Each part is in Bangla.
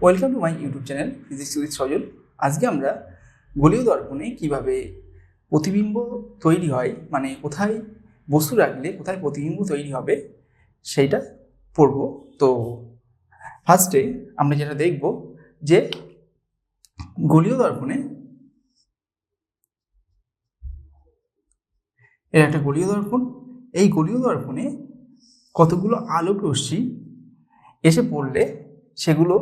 Welcome to my YouTube channel physics with Sajal. আজকে আমরা গোলীয় দর্পণে কিভাবে প্রতিবিম্ব তৈরি হয়, মানে কোথায় বস্তু রাখলে কোথায় প্রতিবিম্ব তৈরি হবে সেইটা পড়ব। তো ফার্স্টে আমরা যেটা দেখব যে গোলীয় দর্পণে এর একটা গোলীয় দর্পণ, এই গোলীয় দর্পণে কতগুলো আলোক রশ্মি এসে পড়লে সেগুলো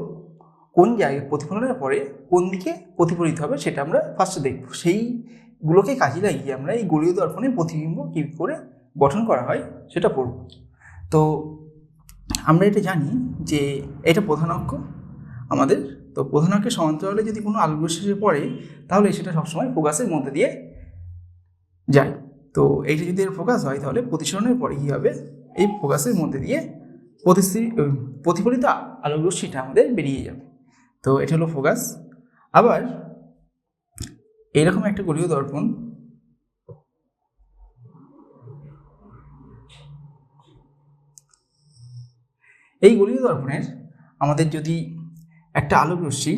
কোন জায়গায় প্রতিফলনের পরে কোন দিকে প্রতিফলিত হবে সেটা আমরা ফার্স্টে দেখব। সেইগুলোকে কাজে লাগিয়ে আমরা এই গোলীয় দর্পণে প্রতিবিম্ব কী করে গঠন করা হয় সেটা পড়ব। তো আমরা এটা জানি যে এটা প্রধান অক্ষ আমাদের, তো প্রধান অক্ষের সমান্তরালে যদি কোনো আলোক রশ্মি এসে পড়ে তাহলে সেটা সবসময় ফোকাসের মধ্যে দিয়ে যায়। তো এইটা যদি এর ফোকাস হয় তাহলে প্রতিসরণের পরে কী হবে, এই ফোকাসের মধ্যে দিয়ে প্রতিফলিত আলোক রশ্মিটা আমাদের বেরিয়ে যাবে। তো এটা হলো ফোকাস। আবার এইরকম একটা গোলীয় দর্পণ, এই গোলীয় দর্পণের আমাদের যদি একটা আলোক রশ্মি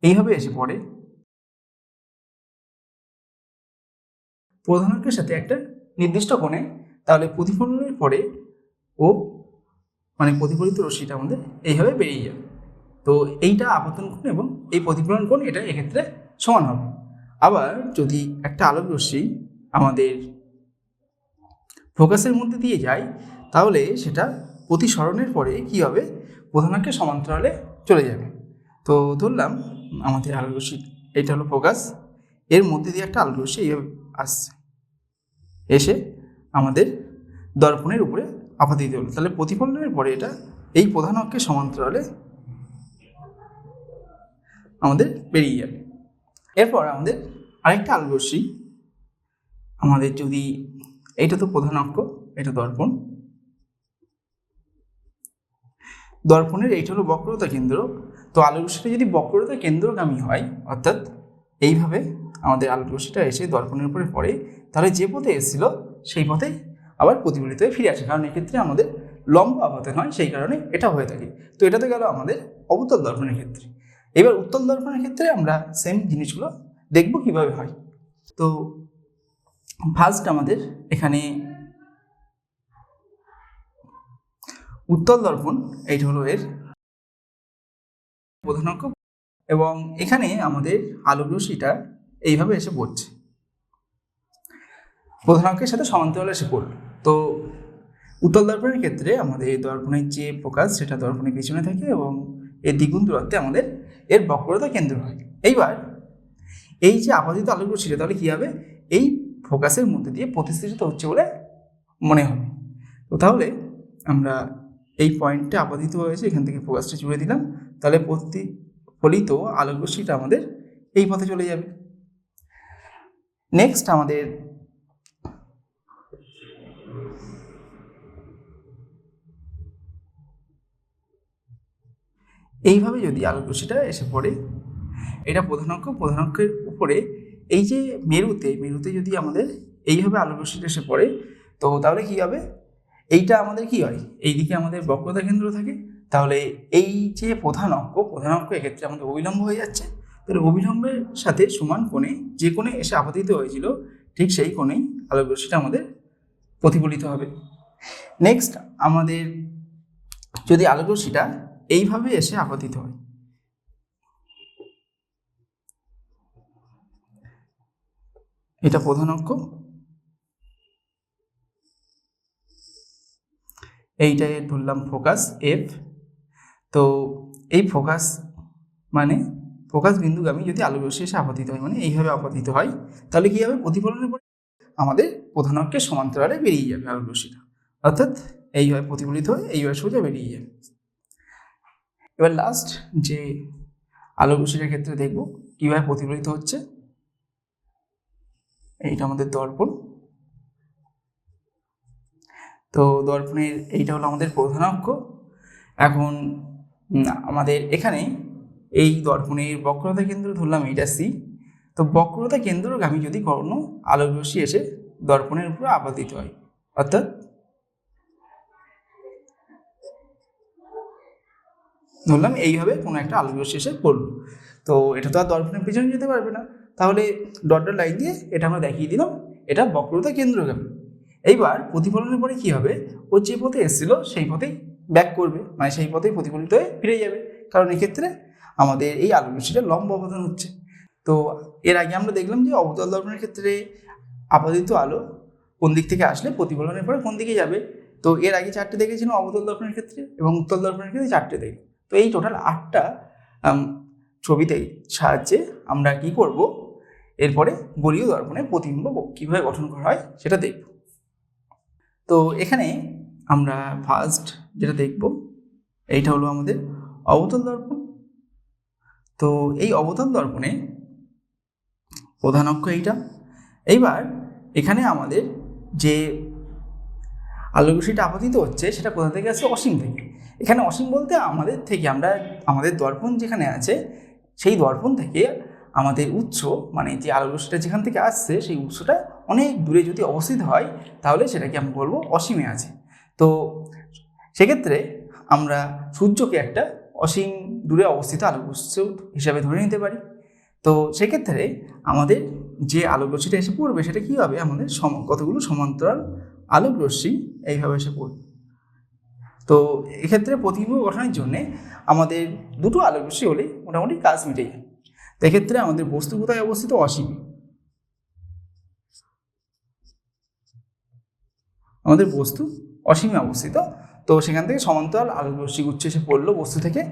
এইভাবে এসে পড়ে প্রধান অক্ষের সাথে একটা নির্দিষ্ট কোণে, তাহলে প্রতিফলনের পরে প্রতিফলিত রশ্মিটা আমাদের এইভাবে বেরিয়ে যাবে। তো এইটা আপতন কোণ এবং এই প্রতিফলন কোণ এটা এক্ষেত্রে সমান হবে। আবার যদি একটা আলোক রশ্মি আমাদের ফোকাসের মধ্যে দিয়ে যায় তাহলে সেটা প্রতিসরণের পরে কী হবে, প্রধান অক্ষের সমান্তরালে চলে যাবে। তো ধরলাম আমাদের আলোক রশ্মি এইটা হলো ফোকাস, এর মধ্যে দিয়ে একটা আলোক রশ্মি এইভাবে আসছে, এসে আমাদের দর্পণের উপরে আপতিত হলো, তাহলে প্রতিফলনের পরে এটা এই প্রধান অক্ষের সমান্তরালে আমাদের বেরিয়ে যাবে। এরপর আমাদের আরেকটা আলোক রশ্মি আমাদের যদি, এইটা তো প্রধান অক্ষ, এটা দর্পণ, দর্পণের এইটা হলো বক্রতা কেন্দ্র। তো আলোক রশ্মিটা যদি বক্রতা কেন্দ্রগামী হয়, অর্থাৎ এইভাবে আমাদের আলোক রশ্মিটা এসে দর্পণের উপরে পড়ে, তাহলে যে পথে এসেছিল সেই পথে আবার প্রতিফলিত হয়ে ফিরে আসে, কারণ এক্ষেত্রে আমাদের লম্ব আপাতন হয়, সেই কারণে এটা হয়ে থাকে। তো এটা তো গেল আমাদের অবতল দর্পণের ক্ষেত্রে। এবার উত্তল দর্পণের ক্ষেত্রে আমরা সেম জিনিসগুলো দেখব কিভাবে হয়। তো ফার্স্ট আমাদের এখানে উত্তল দর্পণ, এইটা হলো এর প্রধান অক্ষ, এবং এখানে আমাদের আলোক রশ্মিটা এইভাবে এসে পড়ছে, প্রধান অক্ষের সাথে সমান্তরালে এসে পড়ল। তো উত্তল দর্পণের ক্ষেত্রে আমাদের এই দর্পণের যে ফোকাস সেটা দর্পণের পিছনে থাকে এবং এর দ্বিগুণ দূরত্বে আমাদের এর বক্রতা কেন্দ্র হয়। এইবার এই যে আপতিত আলোক রশ্মিটা তাহলে কী হবে, এই ফোকাসের মধ্যে দিয়ে প্রতিসৃজিত হচ্ছে বলে মনে হবে। তো তাহলে আমরা এই পয়েন্টটা আপতিত হয়েছে, এখান থেকে ফোকাসটা জুড়ে দিলাম, তাহলে প্রতিফলিত আলোক রশ্মিটা আমাদের এই পথে চলে যাবে। নেক্সট আমাদের এইভাবে যদি আলোক রশ্মিটা এসে পড়ে, এটা প্রধান অক্ষ, প্রধান অক্ষের উপরে এই যে মেরুতে যদি আমাদের এইভাবে আলোক রশ্মিটা এসে পড়ে, তো তাহলে কী হবে, এইটা আমাদের কি হয়, এইদিকে আমাদের বক্রতা কেন্দ্র থাকে, তাহলে এই যে প্রধান অক্ষ এক্ষেত্রে আমাদের অবিলম্ব হয়ে যাচ্ছে, তাহলে অবিলম্বের সাথে সমান কোণে যে কোণে এসে আপতিত হয়েছিল ঠিক সেই কোণেই আলোক রশ্মিটা আমাদের প্রতিফলিত হবে। নেক্সট আমাদের যদি আলোক রশ্মিটা এইভাবে এসে আপতিত হয়, এটা প্রধান অক্ষ, এইটাই ধরলাম ফোকাস এফ। তো এই ফোকাস ফোকাস বিন্দুগামী যদি আলোক রশ্মি এসে আপতিত হয়, মানে এইভাবে আপতিত হয়, তাহলে কী হবে, প্রতিফলনের পরে আমাদের প্রধান অক্ষের সমান্তরালে বেরিয়ে যাবে আলোক রশ্মিটা, অর্থাৎ এইভাবে প্রতিফলিত হয়ে এইভাবে সোজা বেরিয়ে যাবে। এবার লাস্ট যে আলোক রশ্মিটার ক্ষেত্রে দেখব কীভাবে প্রতিফলিত হচ্ছে, এইটা আমাদের দর্পণ। তো দর্পণের এইটা হলো আমাদের প্রধান অক্ষ। এখন আমাদের এখানে এই দর্পণের বক্রতা কেন্দ্র ধরলাম এইটা সি। তো বক্রতা কেন্দ্রগামী যদি কোনো আলোক রশ্মি এসে দর্পণের উপরে আপতিত হয়, অর্থাৎ ধরলাম এইভাবে কোনো একটা আলোক রশ্মি এসে পড়লো, তো এটা তো আর দর্পণের পিছনে যেতে পারবে না, তাহলে ডট ডট লাইন দিয়ে এটা আমরা দেখিয়ে দিলাম এটা বক্রতা কেন্দ্রগামী। এইবার প্রতিফলনের পরে কি হবে, ও যে পথে এসেছিল সেই পথেই ব্যাক করবে, মানে সেই পথেই প্রতিফলিত হয়ে ফিরে যাবে, কারণ এক্ষেত্রে আমাদের এই আলোক রশ্মিটা লম্ব অবদান হচ্ছে। তো এর আগে আমরা দেখলাম যে অবতল দর্পণের ক্ষেত্রে আপতিত আলো কোন দিক থেকে আসলে প্রতিফলনের পরে কোন দিকে যাবে। তো এর আগে 4টে দেখেছিলাম অবতল দর্পণের ক্ষেত্রে, এবং উত্তল দর্পণের ক্ষেত্রে 4টে দেখি। তো এই টোটাল 8টা ছবিতে সাহায্যে আমরা কি করব, এরপরে গোলীয় দর্পণে প্রতিবিম্ব কীভাবে গঠন করা হয় সেটা দেখব। তো এখানে আমরা ফার্স্ট যেটা দেখব এইটা হলো আমাদের অবতল দর্পণ। তো এই অবতল দর্পণে প্রধান অক্ষ এইটা। এইবার এখানে আমাদের যে আলোক রশ্মিটা আপতিত হচ্ছে সেটা কোথা থেকে আসছে, অসীম থেকে। এখানে অসীম বলতে আমাদের থেকে, আমরা আমাদের দর্পণ যেখানে আছে সেই দর্পণ থেকে আমাদের উৎস, মানে যে আলোক রশ্মিটা যেখান থেকে আসছে সেই উৎসটা অনেক দূরে যদি অবস্থিত হয় তাহলে সেটাকে আমরা বলবো অসীমে আছে। তো সেক্ষেত্রে আমরা সূর্যকে একটা অসীম দূরে অবস্থিত আলোক উৎস হিসাবে ধরে নিতে পারি। তো সেক্ষেত্রে আমাদের যে আলোক রশ্মিটা এসে পড়বে সেটা কী হবে, আমাদের কতগুলো সমান্তরাল আলোক রশ্মি এইভাবে এসে পড়বে। তো এক্ষেত্রে প্রতিবিম্ব গঠনের জন্যে আমাদের দুটো আলোক রশ্মি হলে মোটামুটি কাজ মিটে যায়। তো এক্ষেত্রে আমাদের বস্তু কোথায় অবস্থিত, অসীমে। আমাদের বস্তু অসীমে অবস্থিত, তো সেখান থেকে সমান্তরাল আলোক রশ্মি গুচ্ছ এসে পড়লো বস্তু থেকে।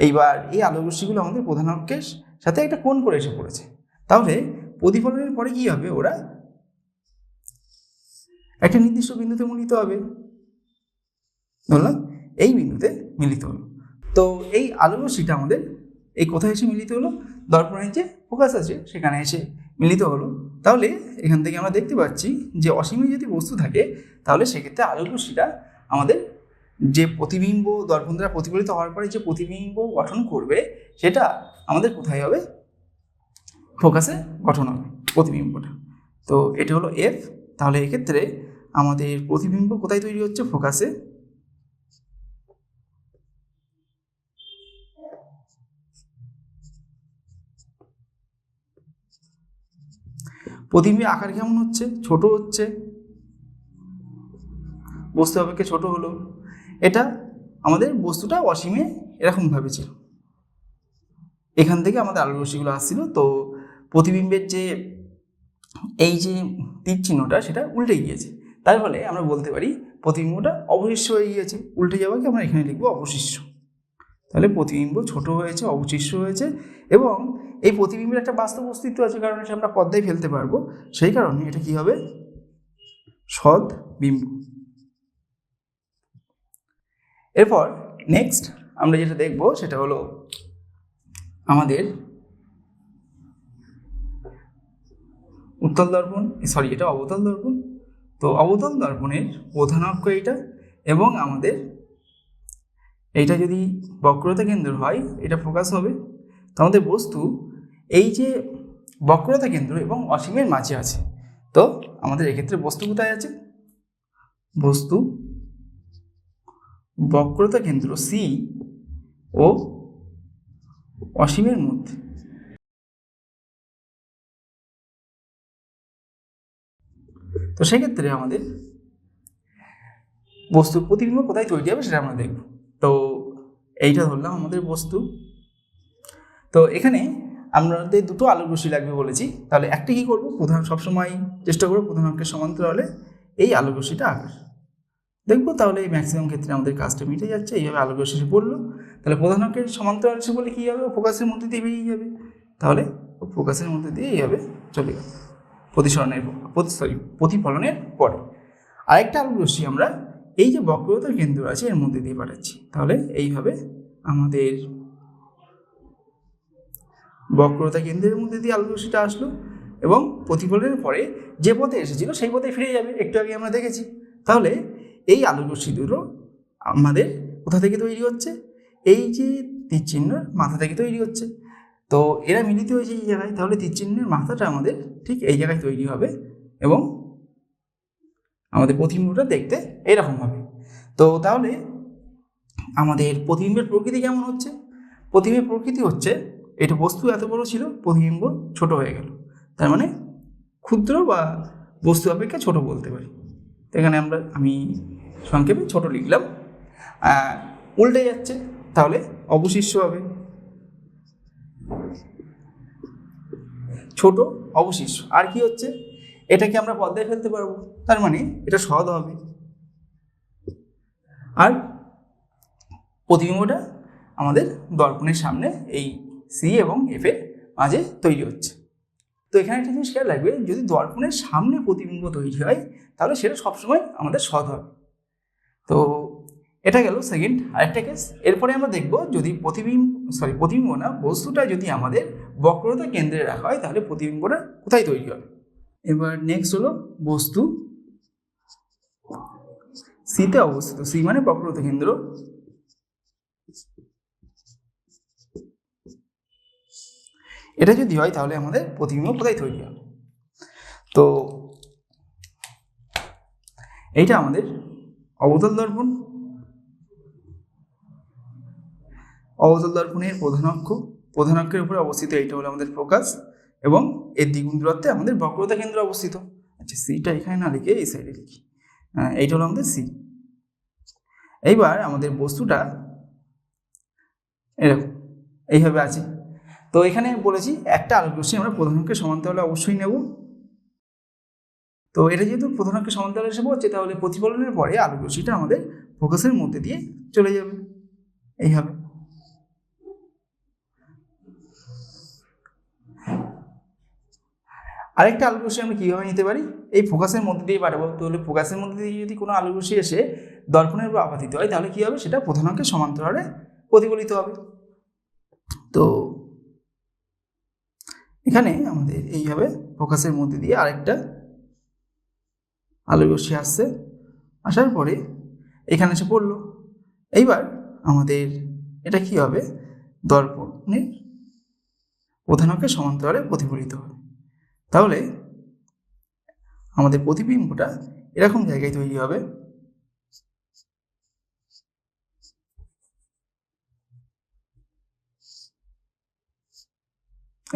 এইবার এই আলোক রশ্মিগুলো আমাদের প্রধান অক্ষের সাথে একটা কোণ করে এসে পড়েছে, তাহলে প্রতিফলনের পরে কী হবে, ওরা একটা নির্দিষ্ট বিন্দুতে মিলিত হবে। ধরলাম এই বিন্দুতে মিলিত হলো। তো এই আলোক রশ্মিটা আমাদের এই কোথায় এসে মিলিত হলো, দর্পণের যে ফোকাস আছে সেখানে এসে মিলিত হলো। তাহলে এখান থেকে আমরা দেখতে পাচ্ছি যে অসীমে যদি বস্তু থাকে তাহলে সেক্ষেত্রে আলোক রশ্মিটা আমাদের যে প্রতিবিম্ব দর্পণ দ্বারা প্রতিফলিত হওয়ার পরে যে প্রতিবিম্ব গঠন করবে সেটা আমাদের কোথায় হবে, ফোকাসে গঠন হবে প্রতিবিম্বটা। তো এটা হলো এফ। তাহলে এক্ষেত্রে আমাদের প্রতিবিম্ব কোথায় তৈরি হচ্ছে, ফোকাসে। প্রতিবিম্বের আকার কেমন হচ্ছে, ছোট হচ্ছে, বস্তু অপেক্ষা ছোট হলো। এটা আমাদের বস্তুটা অসীমে এরকমভাবে ছিল, এখান থেকে আমাদের আলোক রশ্মিগুলো আসছিল। তো প্রতিবিম্বের যে এই যে তীর চিহ্নটা সেটা উল্টে গিয়েছে, তার ফলে আমরা বলতে পারি প্রতিবিম্বটা অবশিষ্ট হয়ে গিয়েছে। উল্টে যাওয়াকে আমরা এখানে লিখবো অবশিষ্ট। তাহলে প্রতিবিম্ব ছোট হয়েছে, অবশিষ্ট হয়েছে, এবং এই প্রতিবিম্বের একটা বাস্তব অস্তিত্ব আছে, কারণ এটা আমরা পর্দায় ফেলতে পারবো, সেই কারণে এটা কি হবে, সৎ বিম্ব। এরপর নেক্সট আমরা যেটা দেখব সেটা হলো আমাদের উত্তল দর্পণ, সরি এটা অবতল দর্পণ। তো অবতল দর্পণের প্রধান অক্ষ এইটা, এবং আমাদের এইটা যদি বক্রতা কেন্দ্র হয় এটা ফোকাস হবে। তো আমাদের বস্তু এই যে বক্রতা কেন্দ্র এবং অসীমের মাঝে আছে। তো আমাদের এক্ষেত্রে বস্তু কোথায় আছে, বস্তু বক্রতা কেন্দ্র সি ও অসীমের মধ্যে। তো সেক্ষেত্রে আমাদের বস্তুর প্রতিবিম্ব কোথায় তৈরি হবে সেটা আমরা দেখব। তো এইটা ধরলাম আমাদের বস্তু। তো এখানে আমাদের দুটো আলোক রশ্মি লাগবে বলেছি, তাহলে একটা কী করবো, প্রধান সবসময় চেষ্টা করবো প্রধান অক্ষের সমান্তরালে এই আলোক রশ্মিটা আঁকার। দেখবো তাহলে এই ম্যাক্সিমাম ক্ষেত্রে আমাদের কাজটা মিটে যাচ্ছে। এইভাবে আলোক রশ্মি পড়লো, তাহলে প্রধান অক্ষের সমান্তরাল এসে বলে কী হবে, ফোকাসের মধ্যে দিয়ে বেরিয়ে যাবে। তাহলে ফোকাসের মধ্যে দিয়ে এইভাবে চলে গেল প্রতিফলনের পরে। আরেকটা আলোক রশ্মি আমরা এই যে বক্রতার কেন্দ্র আছে এর মধ্যে দিয়ে পাঠাচ্ছি, তাহলে এইভাবে আমাদের বক্রতা কেন্দ্রের মধ্যে দিয়ে আলোক রশ্মিটা আসলো, এবং প্রতিফলনের পরে যে পথে এসেছিল সেই পথে ফিরে যাবে, একটু আগে আমরা দেখেছি। তাহলে এই আলোক রশ্মি দুটো আমাদের কোথা থেকে তৈরি হচ্ছে, এই যে তীর চিহ্নের মাথা থেকে তৈরি হচ্ছে। তো এরা মিলিত হয়েছে এই জায়গায়, তাহলে তীর চিহ্নের মাথাটা আমাদের ঠিক এই জায়গায় তৈরি হবে, এবং আমাদের প্রতিবিম্বটা দেখতে এইরকম হবে। তো তাহলে আমাদের প্রতিবিম্বের প্রকৃতি কেমন হচ্ছে, প্রতিবিম্বের প্রকৃতি হচ্ছে এটা বস্তু এত বড় ছিল, প্রতিবিম্ব ছোট হয়ে গেল, তার মানে ক্ষুদ্র বা বস্তু অপেক্ষা ছোট বলতে পারি। তো এখানে আমি সংক্ষেপে ছোট লিখলাম। উল্টে যাচ্ছে, তাহলে অবশিষ্ট হবে, ছোট অবশিষ্ট। আর কি হচ্ছে, এটাকে আমরা পর্দায় ফেলতে পারবো, তার মানে এটা সহজ হবে। আর প্রতিবিম্বটা আমাদের দর্পণের সামনে এই সি এবং এফ এর মাঝে তৈরি হচ্ছে। তো এখানে একটা জিনিস খেয়াল রাখবে, যদি দর্পণের সামনে প্রতিবিম্ব তৈরি হয় তাহলে সেটা সবসময় আমাদের সৎ হবে। তো এটা গেল সেকেন্ড, আরেকটা কেস। এরপরে আমরা দেখব যদি প্রতিবিম্ব না, বস্তুটা যদি আমাদের বক্রতা কেন্দ্রে রাখা হয় তাহলে প্রতিবিম্বটা কোথায় তৈরি হবে। এবার নেক্সট হলো বস্তু সিতে অবস্থিত, সি মানে বক্রতা কেন্দ্র। এটা যদি হয় তাহলে আমাদের প্রতিবিম্ব কোথায় তৈরি হবে। তো এইটা আমাদের অবতল দর্পণ। অবতল দর্পণের প্রধান অক্ষের উপরে অবস্থিত এইটা হলো আমাদের ফোকাস, এবং এর দ্বিগুণ দূরত্বে আমাদের বক্রতা কেন্দ্র অবস্থিত। আচ্ছা, সিটা এখানে না লিখে এই সাইডে লিখি। এইটা হলো আমাদের সি। এইবার আমাদের বস্তুটা এরকম এইভাবে আছে। তো এখানে বলেছি একটা আলোক রশ্মি আমরা প্রধান অক্ষের সমান্তরালে অবশ্যই নেব। তো এটা যেহেতু প্রধান অক্ষের সমান্তরালে এসে পড়ছে, তাহলে প্রতিফলনের পরে আলোক রশ্মিটা আমাদের ফোকাসের মধ্যে দিয়ে চলে যাবে এইভাবে। আরেকটা আলোক রশ্মি আমরা কীভাবে নিতে পারি, এই ফোকাসের মধ্যে দিয়ে পাঠাবো। তাহলে ফোকাসের মধ্যে দিয়ে যদি কোনো আলোক রশ্মি এসে দর্পণের উপর আপাতিত হয় তাহলে কী হবে, সেটা প্রধান অক্ষের সমান্তরালে প্রতিফলিত হবে। তো এখানে আমাদের এইভাবে ফোকাসের মধ্যে দিয়ে আরেকটা আলোক রশ্মি আসছে, আসার পরে এখানে এসে পড়লো। এইবার আমাদের এটা কি হবে, দর্পণের প্রধান অক্ষের সমান্তরালে প্রতিফলিত হবে। তাহলে আমাদের প্রতিবিম্বটা এরকম জায়গায় তৈরি হবে।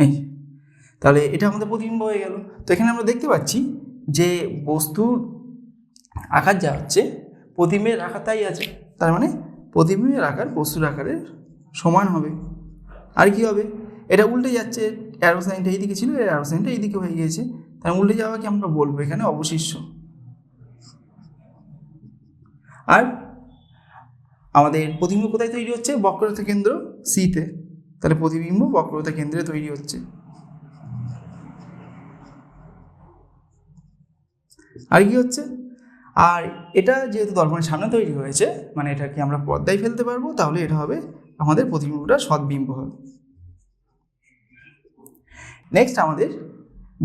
এই তাহলে এটা আমাদের প্রতিবিম্ব হয়ে গেল। তো এখানে আমরা দেখতে পাচ্ছি যে বস্তুর আকার যা হচ্ছে প্রতিবিম্বের আকার তাই আছে, তার মানে প্রতিবিম্বের আকার বস্তুর আকারের সমান হবে। আর কি হবে, এটা উল্টে যাচ্ছে, অ্যারো সাইনটা এইদিকে ছিল, অ্যারো সাইনটা এইদিকে হয়ে গিয়েছে, তার উল্টে যাওয়াকে আমরা বলবো এখানে অবশিষ্ট। আর আমাদের প্রতিবিম্ব কোথায় তৈরি হচ্ছে, বক্রতা কেন্দ্র সিতে, তাহলে প্রতিবিম্ব বক্রতা কেন্দ্রে তৈরি হচ্ছে। আর কি হচ্ছে, আর এটা যেহেতু দর্পণের সামনে তৈরি হয়েছে, মানে এটাকে আমরা পর্দায় ফেলতে পারবো, তাহলে এটা হবে আমাদের প্রতিবিম্বটা সৎবিম্ব হবে। নেক্সট আমাদের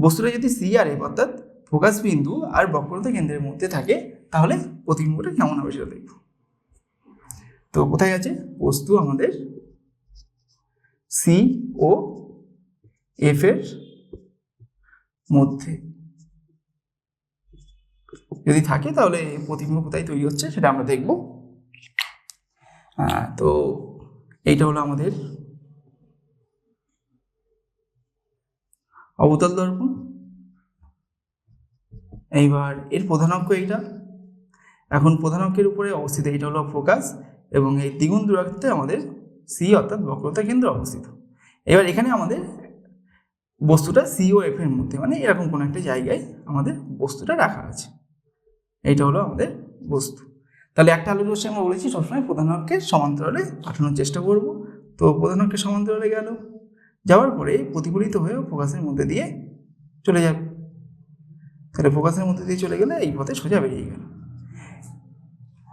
বস্তুটা যদি সি আর এফ অর্থাৎ ফোকাস বিন্দু আর বক্রতা কেন্দ্রের মধ্যে থাকে তাহলে প্রতিবিম্বটা কেমন হবে সেটা দেখব। তো কোথায় আছে, বস্তু আমাদের সি ও এফ এর মধ্যে যদি থাকে তাহলে প্রতিবিম্ব কোথায় তৈরি হচ্ছে সেটা আমরা দেখব। তো এইটা হলো আমাদের অবতল দর্পণ। এইবার এর প্রধান অক্ষ এইটা, এখন প্রধান অক্ষের উপরে অবস্থিত এইটা হলো ফোকাস, এবং এই দ্বিগুণ দূরত্বে আমাদের সি অর্থাৎ বক্রতা কেন্দ্র অবস্থিত। এবার এখানে আমাদের বস্তুটা সি ও এফ এর মধ্যে, মানে এরকম কোনো একটা জায়গায় আমাদের বস্তুটা রাখা আছে। এইটা হলো আমাদের বস্তু। তাহলে একটা আলোক রশ্মি আমরা বলেছি সবসময় প্রধান অক্ষের সমান্তরালে পাঠানোর চেষ্টা করব। তো প্রধান অক্ষের সমান্তরালে গেল, যাওয়ার পরে প্রতিফলিত হয়ে ফোকাসের মধ্যে দিয়ে চলে যাবে। তাহলে ফোকাসের মধ্যে দিয়ে চলে গেলে এই পথে সোজা বেরিয়ে গেল।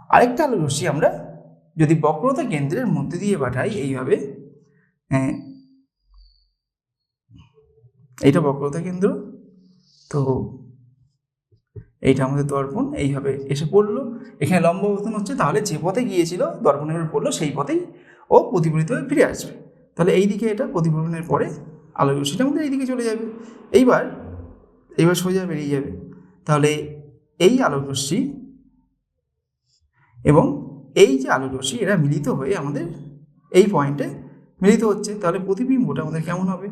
আরেকটা আলোক রশ্মি আমরা যদি বক্রতা কেন্দ্রের মধ্যে দিয়ে পাঠাই এইভাবে, এইটা বক্রতা কেন্দ্র, তো এইটা আমাদের দর্পণ, এইভাবে এসে পড়লো, এখানে লম্ব অবস্থান হচ্ছে, তাহলে যে পথে গিয়েছিল দর্পণের উপর পড়লো সেই পথেই ও প্রতিফলিত হয়ে ফিরে আসবে। তাহলে এই দিকে এটা প্রতিফলনের পরে আলোক রশ্মিটা আমাদের এইদিকে চলে যাবে, এইবার সোজা বেরিয়ে যাবে। তাহলে এই আলোক রশ্মি এবং এই যে আলোক রশ্মি এরা মিলিত হয়ে আমাদের এই পয়েন্টে মিলিত হচ্ছে, তাহলে প্রতিবিম্বটা আমাদের কেমন হবে?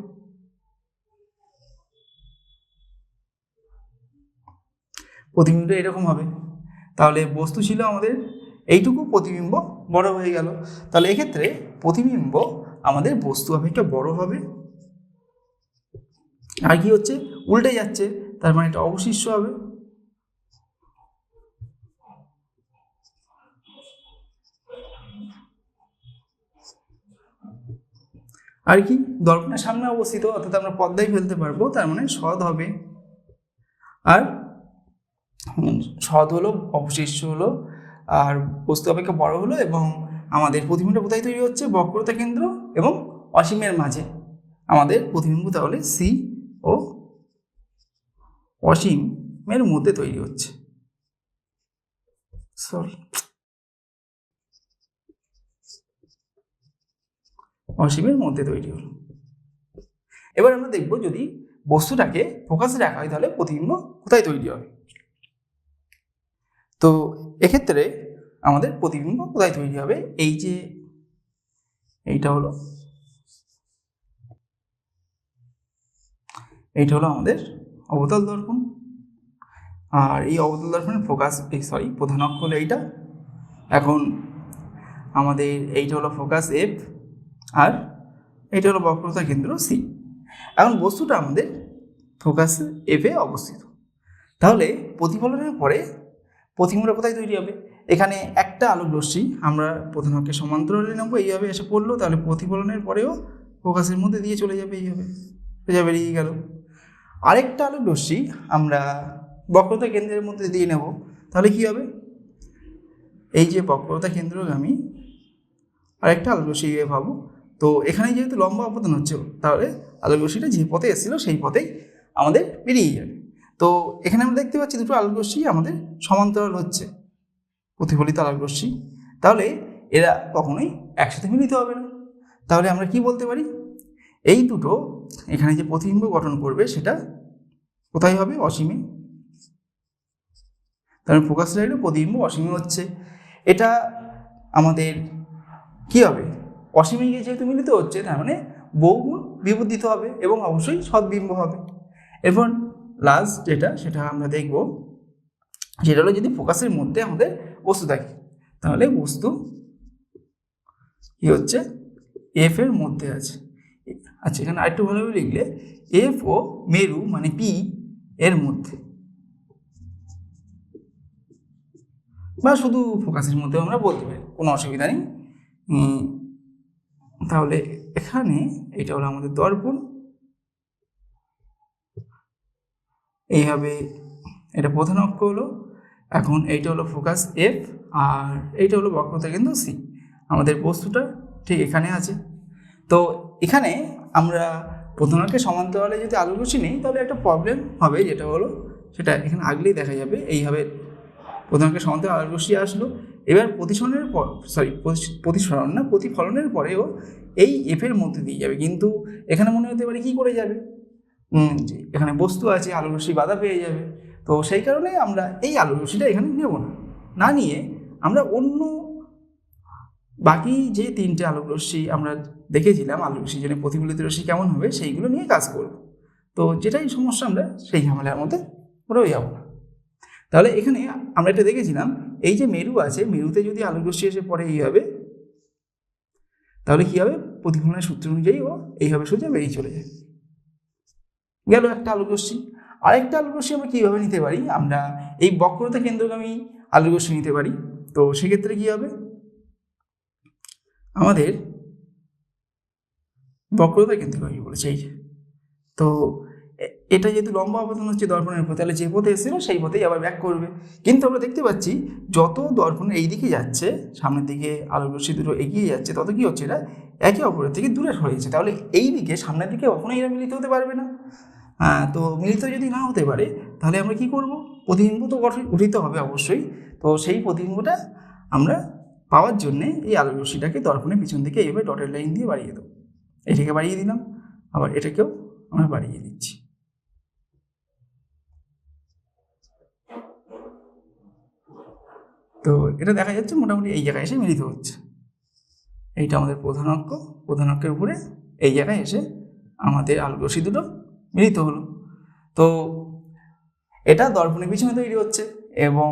প্রতিবিম্বটা এরকম হবে। তাহলে বস্তু ছিল আমাদের এইটুকু, প্রতিবিম্ব বড় হয়ে গেল। তাহলে এক্ষেত্রে প্রতিবিম্ব আমাদের বস্তু অপেক্ষা বড় হবে। আর কি হচ্ছে, উল্টে যাচ্ছে, তার মানে এটা অবশিষ্ট হবে। আর কি, দর্পণের সামনে অবস্থিত, অর্থাৎ আমরা পর্দায় ফেলতে পারবো, তার মানে সৎ হবে। আর সৎ হলো, অবশিষ্ট হলো, আর বস্তু অপেক্ষা বড় হলো, এবং আমাদের প্রতিবিম্বটা কোথায় তৈরি হচ্ছে? বক্রতা কেন্দ্র এবং অসীমের মাঝে আমাদের প্রতিবিম্ব তাহলে সি ও অসীমের মধ্যে তৈরি হচ্ছে। সরি, অসীমের মধ্যে তৈরি হলো। এবার আমরা দেখব যদি বস্তুটাকে ফোকাসে রাখা হয় তাহলে প্রতিবিম্ব কোথায় তৈরি হবে। তো এক্ষেত্রে আমাদের প্রতিবিম্ব কোথায় তৈরি হবে? এই যে এইটা হলো আমাদের অবতল দর্পণ, আর এই অবতল দর্পণের ফোকাস, প্রধান অক্ষ হলো এইটা। এখন আমাদের এইটা হলো ফোকাস এফ, আর এইটা হলো বক্রতা কেন্দ্র সি। এখন বস্তুটা আমাদের ফোকাস এফে অবস্থিত। তাহলে প্রতিফলনের পরে প্রতিবিম্বটা কোথায় তৈরি হবে? এখানে একটা আলোক রশ্মি আমরা প্রধান অক্ষের সমান্তরালে নেবো, এইভাবে এসে পড়লো, তাহলে প্রতিফলনের পরেও ফোকাসের মধ্যে দিয়ে চলে যাবে, এইভাবে সোজা বেরিয়ে গেল। আরেকটা আলোক রশ্মি আমরা বক্রতা কেন্দ্রের মধ্যে দিয়ে নেব, তাহলে কি হবে? এই যে বক্রতা কেন্দ্রগামী আরেকটা আলোক রশ্মি ভাবো, তো এখানে যেহেতু লম্বা অবদান হচ্ছে, তাহলে আলোক রশ্মিটা যে পথে এসেছিল সেই পথেই আমাদের বেরিয়ে যাবে। তো এখানে আমরা দেখতে পাচ্ছি দুটো আলোক রশ্মি আমাদের সমান্তরাল হচ্ছে, প্রতিফলিত আলোক রশ্মি। তাহলে এরা কখনোই একসাথে মিলিত হবে না। তাহলে আমরা কি বলতে পারি? এই দুটো এখানে যে প্রতিবিম্ব গঠন করবে সেটা কোথায় হবে? অসীমে। তাহলে ফোকাস লাইটে প্রতিবিম্ব অসীমে হচ্ছে। এটা আমাদের কি হবে? অসীমে গিয়ে যেহেতু মিলিত হচ্ছে, তার মানে বহুগুণ বিবর্ধিত হবে এবং অবশ্যই সদ্বিম্ব হবে। এরপর লাস্ট যেটা, সেটা আমরা দেখব, সেটা হলো যদি ফোকাসের মধ্যে আমাদের বস্তু থাকে, তাহলে বস্তু কি হচ্ছে? এফ এর মধ্যে আছে। আচ্ছা, এখানে আরেকটু ভালোভাবে লিখলে এফ ও মেরু মানে পি এর মধ্যে, বা শুধু ফোকাসের মধ্যেও আমরা বলতে পারি, কোনো অসুবিধা নেই। তাহলে এখানে এটা হলো আমাদের দর্পণ, এইভাবে এটা প্রধান অক্ষ হলো। এখন এইটা হলো ফোকাস এফ, আর এইটা হলো বক্রতা কেন্দ্র সি। আমাদের বস্তুটা ঠিক এখানে আছে। তো এখানে আমরা প্রধান অক্ষের সমান্তরালে যদি আলোক রশ্মি নেই, তাহলে একটা প্রবলেম হবে, যেটা হলো সেটা এখানে আগলেই দেখা যাবে। এইভাবে প্রধান অক্ষের সমান্তরালে আলোক রশ্মি আসলো, এবার প্রতিফলনের পরেও এই এফের মধ্যে দিয়ে যাবে, কিন্তু এখানে মনে হতে পারে কী করে যাবে? এখানে বস্তু আছে, আলোক রশ্মি বাধা পেয়ে যাবে। তো সেই কারণে আমরা এই আলোক রশ্মিটা এখানে নেব না নিয়ে আমরা অন্য বাকি যে তিনটে আলোক রশ্মি আমরা দেখেছিলাম, আলোক রশ্মির জন্য প্রতিফলিত রশ্মি কেমন হবে সেইগুলো নিয়ে কাজ করব। তো যেটাই সমস্যা, আমরা সেই ঝামেলার মধ্যে রয়ে যাব না। তাহলে এখানে আমরা এটা দেখেছিলাম, এই যে মেরু আছে, মেরুতে যদি আলোক রশ্মি এসে পড়ে এইভাবে, তাহলে কি হবে? প্রতিফলনের সূত্র অনুযায়ী ও এইভাবে সোজা বেরিয়ে চলে যায়, গেল একটা আলোক রশ্মি। আরেকটা আলোক রশ্মি আমরা কীভাবে নিতে পারি? আমরা এই বক্রতা কেন্দ্রগামী আলোক রশ্মি নিতে পারি। তো সেক্ষেত্রে কী হবে? আমাদের বক্রতা কেন্দ্রগামী বলেছে এই যে, তো এটা যেহেতু লম্বা আবর্তন হচ্ছে দর্পণের উপর, তাহলে যে পথে এসেছিল সেই পথেই আবার ব্যাক করবে। কিন্তু আমরা দেখতে পাচ্ছি যত দর্পণ এই দিকে যাচ্ছে, সামনের দিকে আলোক রশ্মি দুটো এগিয়ে যাচ্ছে, তত কি হচ্ছে? এটা একে অপরের থেকে দূরে সরেছে। তাহলে এই দিকে, সামনের দিকে কখনোই এরা মিলিত হতে পারবে না। তো মিলিত যদি না হতে পারে, তাহলে আমরা কি করব? প্রতিবিম্ব তো গঠিত হবে অবশ্যই। তো সেই প্রতিবিম্বটা আমরা পাওয়ার জন্যে এই আলোক রশ্মিটাকে দর্পণের পিছন দিকে এইভাবে ডটের লাইন দিয়ে বাড়িয়ে দেবো। এটাকে বাড়িয়ে দিলাম, আবার এটাকেও আমরা বাড়িয়ে দিচ্ছি। তো এটা দেখা যাচ্ছে মোটামুটি এই জায়গায় এসে মিলিত হচ্ছে, এইটা আমাদের প্রধান অক্ষ, প্রধান অক্ষের উপরে এই জায়গায় এসে আমাদের আলোক রশ্মি দুটো মিলিত হলো। তো এটা দর্পণের পিছনে তৈরি হচ্ছে এবং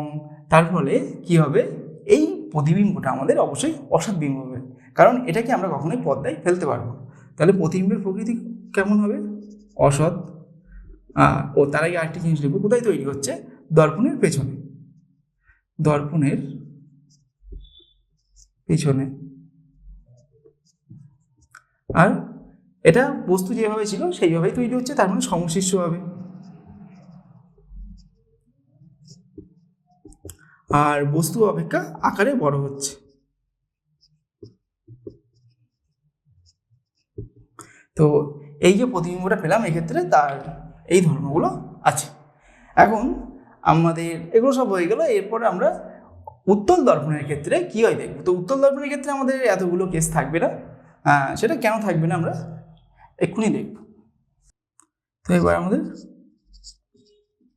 তার ফলে কি হবে, এই প্রতিবিম্বটা আমাদের অবশ্যই অসৎ বিম্ব হবে, কারণ এটাকে আমরা কখনোই পর্দায় ফেলতে পারবো। তাহলে প্রতিবিম্বের প্রকৃতি কেমন হবে? অসৎ। ও তার আগে আরেকটি জিনিস লিখবো, কোথায় তৈরি হচ্ছে? দর্পণের পেছনে, দর্পণের পিছনে। আর এটা বস্তু যেভাবে ছিল সেইভাবেই তৈরি হচ্ছে, তার মানে সমশিষ্য হবে। আর বস্তু অপেক্ষা আকারে বড় হচ্ছে। তো এই যে প্রতিবিম্বটা পেলাম, এক্ষেত্রে তার এই ধর্মগুলো আছে। এখন আমাদের এগুলো সব হয়ে গেল। এরপরে আমরা উত্তল দর্পণের ক্ষেত্রে কি হয় দেখব। তো উত্তল দর্পণের ক্ষেত্রে আমাদের এতগুলো কেস থাকবে না, সেটা কেন থাকবে না আমরা এক্ষুনি দেখব। তো এবার আমাদের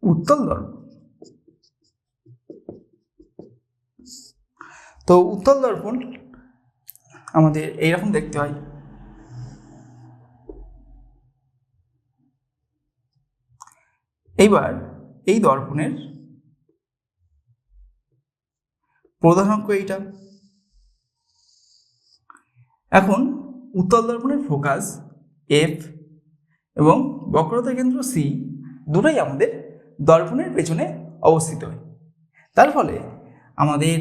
উত্তল দর্পণ। তো উত্তল দর্পণ আমাদের এইরকম দেখতে হয়। এইবার এই দর্পণের প্রধান অক্ষ এইটা। এখন উত্তল দর্পণের ফোকাস এফ এবং বক্রতা কেন্দ্র সি দুটোই আমাদের দর্পণের পেছনে অবস্থিত হয়। তার ফলে আমাদের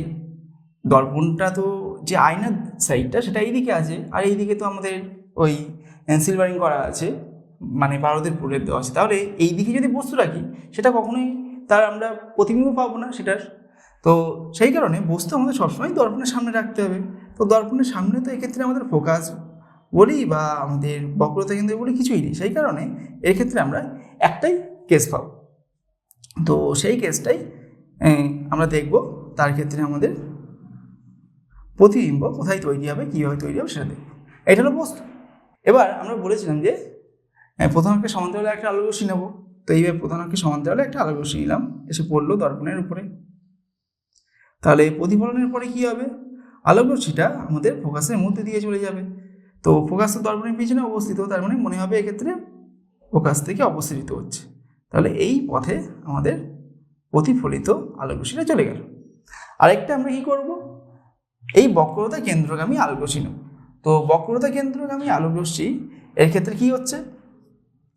দর্পণটা তো যে আয়নার সাইডটা সেটা এইদিকে আছে, আর এইদিকে তো আমাদের ওই সিলভারিং করা আছে, মানে পারদের প্রলেপ দেওয়া আছে। তাহলে এই দিকে যদি বস্তু রাখি সেটা কখনোই তার আমরা প্রতিবিম্ব পাবো না সেটার। তো সেই কারণে বস্তু আমাদের সবসময় দর্পণের সামনে রাখতে হবে। তো দর্পণের সামনে তো এক্ষেত্রে আমাদের ফোকাস বলি বা আমাদের বক্রতা কেন্দ্র বলি কিছুই নেই, সেই কারণে এক্ষেত্রে আমরা একটাই কেস পাবো। তো সেই কেসটাই আমরা দেখব। তার ক্ষেত্রে আমাদের প্রতিবিম্ব কোথায় তৈরি হবে, কীভাবে তৈরি হবে সেটা দেখব। এটা হলো বস্তু। এবার আমরা বলেছিলাম যে প্রধান অক্ষের সমান্তরালে একটা আলোক রশ্মি নেব। তো এইভাবে প্রধান অক্ষের সমান্তরালে একটা আলোক রশ্মি নিলাম, এসে পড়লো দর্পণের উপরে। তাহলে প্রতিফলনের পরে কি হবে? আলোক রশ্মিটা আমাদের ফোকাসের মধ্যে দিয়ে চলে যাবে। তো ফোকাস তো দর্পণের পিছনে অবস্থিত, তার মানে মনে হবে এক্ষেত্রে ফোকাস থেকে অপসৃত হচ্ছে। তাহলে এই পথে আমাদের প্রতিফলিত আলোক রশ্মিটা চলে গেল। আরেকটা আমরা কি করব, এই বক্রতা কেন্দ্রগামী আলোক রশ্মি নেব। তো বক্রতা কেন্দ্রগামী আলোক রশ্মি এর ক্ষেত্রে কি হচ্ছে,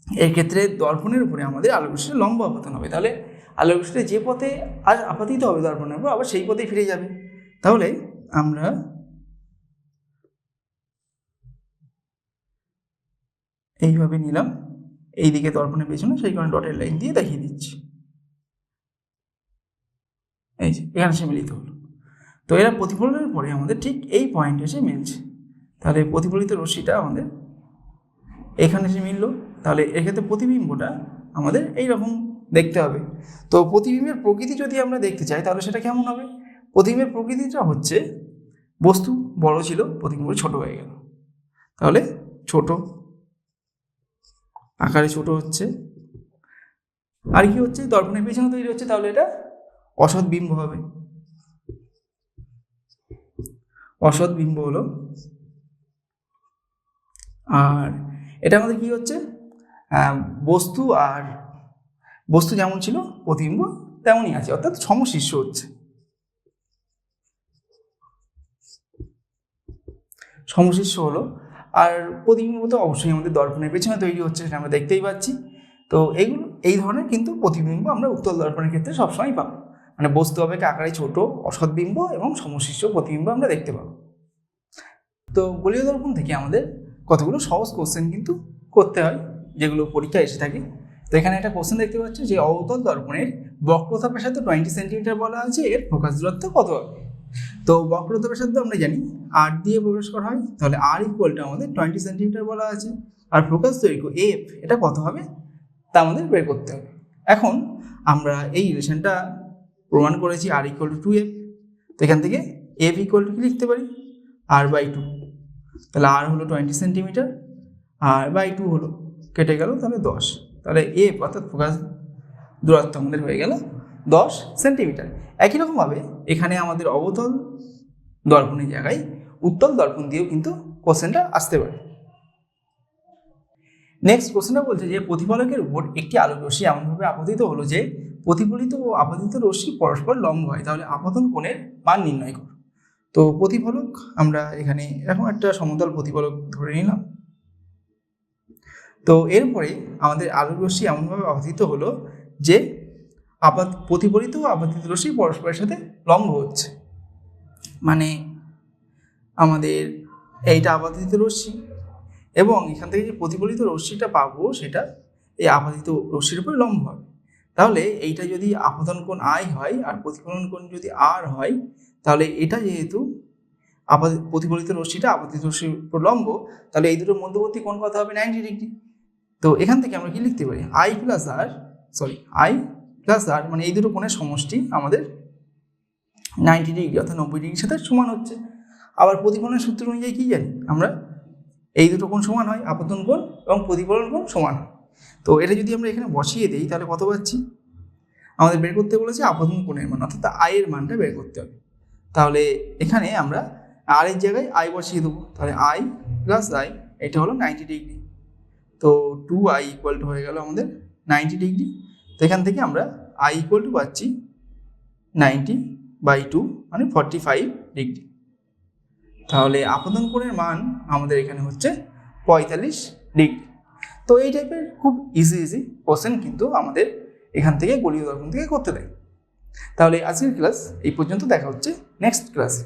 এর ক্ষেত্রে দর্পণের উপরে আমাদের আলোক রশ্মির লম্ব আপাতন হবে। তাহলে আলোক রশ্মিটা যে পথে আর আপাতিত হবে দর্পণের উপর, আবার সেই পথেই ফিরে যাবে। তাহলে আমরা এইভাবে নিলাম, এইদিকে দর্পণের পেছনে, সেই কারণে ডটের লাইন দিয়ে দেখিয়ে দিচ্ছি। এই যে এখানে সে মিলিত হলো। তো এরা প্রতিফলনের পরে আমাদের ঠিক এই পয়েন্টে এসে মিলছে। তাহলে প্রতিফলিত রশ্মিটা আমাদের এখানে এসে মিললো। তাহলে এক্ষেত্রে প্রতিবিম্বটা আমাদের এইরকম দেখতে হবে। তো প্রতিবিম্বের প্রকৃতি যদি আমরা দেখতে চাই তাহলে সেটা কেমন হবে? প্রতিবিম্বের প্রকৃতিটা হচ্ছে বস্তু বড় ছিল, প্রতিবিম্ব ছোট হয়ে গেল। তাহলে ছোট আকারে ছোট হচ্ছে। আর কি হচ্ছে? দর্পণের পেছনে তৈরি হচ্ছে, তাহলে এটা অসৎ বিম্ব হবে। অসৎ বিম্ব হলো। আর এটা আমাদের কি হচ্ছে, বস্তু আর বস্তু যেমন ছিল প্রতিবিম্ব তেমনই আছে, অর্থাৎ সমশিষ্য হচ্ছে। সমশিষ্য হলো। আর প্রতিবিম্ব তো অবশ্যই আমাদের দর্পণের পেছনে তৈরি হচ্ছে, সেটা আমরা দেখতেই পাচ্ছি। তো এইগুলো এই ধরনের কিন্তু প্রতিবিম্ব আমরা উত্তল দর্পণের ক্ষেত্রে সবসময় পাবো। মানে বস্তু অপেক্ষা আকারে ছোট অসৎ বিম্ব এবং সমশিষ্য প্রতিবিম্ব আমরা দেখতে পাবো। তো গোলীয় দর্পণ থেকে আমাদের কতগুলো সহজ কোশ্চেন কিন্তু করতে হয়, যেগুলো পরীক্ষায় এসে থাকে। তো এখানে একটা কোশ্চেন দেখতে পাচ্ছি যে অবতল দর্পণের বক্রতা ব্যাসার্ধ 20 সেন্টিমিটার বলা আছে, এর ফোকাস দূরত্ব কত হবে? তো বক্রতা ব্যাসার্ধ আমরা জানি আর দিয়ে প্রবেশ করা হয়, তাহলে আর ইকুয়াল টু আমাদের 20 সেন্টিমিটার বলা আছে। আর ফোকাস দৈর্ঘ্য এফ এটা কত হবে তা আমাদের বের করতে হবে। এখন আমরা এই রিলেশনটা প্রমাণ করেছি, আর ইকুয়াল টু 2f। তো এখান থেকে এফ ইকুয়াল টু কি লিখতে পারি? r/2। তাহলে আর হলো 20 সেন্টিমিটার, আর বাই 2 হলো, কেটে গেল, তাহলে 10। তাহলে এফ অর্থাৎ ফোকাস দূরত্ব আমাদের হয়ে গেল 10 সেন্টিমিটার। একই রকমভাবে এখানে আমাদের অবতল দর্পণের জায়গায় উত্তল দর্পণ দিয়েও কিন্তু কোশ্চেনটা আসতে পারে। নেক্সট কোশ্চেনটা বলছে যে প্রতিফলকের উপর একটি আলোক রশ্মি এমনভাবে আপতিত হলো যে প্রতিফলিত ও আপতিত রশ্মি পরস্পর লম্ব হয়, তাহলে আপতন কোণের মান নির্ণয় করো। তো প্রতিফলক আমরা এখানে এখন একটা সমতল প্রতিফলক ধরে নিলাম। তো এরপরে আমাদের আলোক রশ্মি এমনভাবে আপতিত হলো যে প্রতিফলিত ও আপতিত রশ্মি পরস্পরের সাথে লম্ব হচ্ছে, মানে আমাদের এইটা আপতিত রশ্মি এবং এখান থেকে যে প্রতিফলিত রশ্মিটা পাবো সেটা এই আপতিত রশ্মির উপর লম্ব হবে। তাহলে এইটা যদি আপতন কোণ আই হয় আর প্রতিফলন কোণ যদি আর হয়, তাহলে এটা যেহেতু প্রতিফলিত রশ্মিটা আপতিত রশ্মির উপর লম্ব, তাহলে এই দুটোর মধ্যবর্তী কোণ কত হবে? 90 ডিগ্রি। তো এখান থেকে আমরা কি লিখতে পারি? আই প্লাস আর মানে এই দুটো কোণের সমষ্টি আমাদের 90 ডিগ্রি অর্থাৎ 90 ডিগ্রির সাথে সমান হচ্ছে। আবার প্রতিফলনের সূত্র অনুযায়ী কি জানি আমরা? এই দুটো কোণ সমান হয়, আপতন কোণ এবং প্রতিফলন কোণ সমান হয়। তো এটা যদি আমরা এখানে বসিয়ে দিই তাহলে কত পাচ্ছি? আমাদের বের করতে বলেছে আপতন কোণের মান, অর্থাৎ আই এর মানটা বের করতে হবে। তাহলে এখানে আমরা আর এর জায়গায় আই বসিয়ে দেবো, তাহলে আই প্লাস আই এটা হলো 90 ডিগ্রি। তো 2i ইকুয়াল টু হয়ে গেল আমাদের 90 ডিগ্রি। তো এখান থেকে আমরা আই ইকুয়াল টু পাচ্ছি 90/2 মানে 45 ডিগ্রি। তাহলে আপতন কোণের মান আমাদের এখানে হচ্ছে 45 ডিগ্রি। তো এই টাইপের খুব ইজি কোশ্চেন কিন্তু আমাদের এখান থেকে গলীয় দর্পণ থেকে করতে দেয়। তাহলে আজকের ক্লাস এই পর্যন্ত, দেখা হচ্ছে নেক্সট ক্লাসে।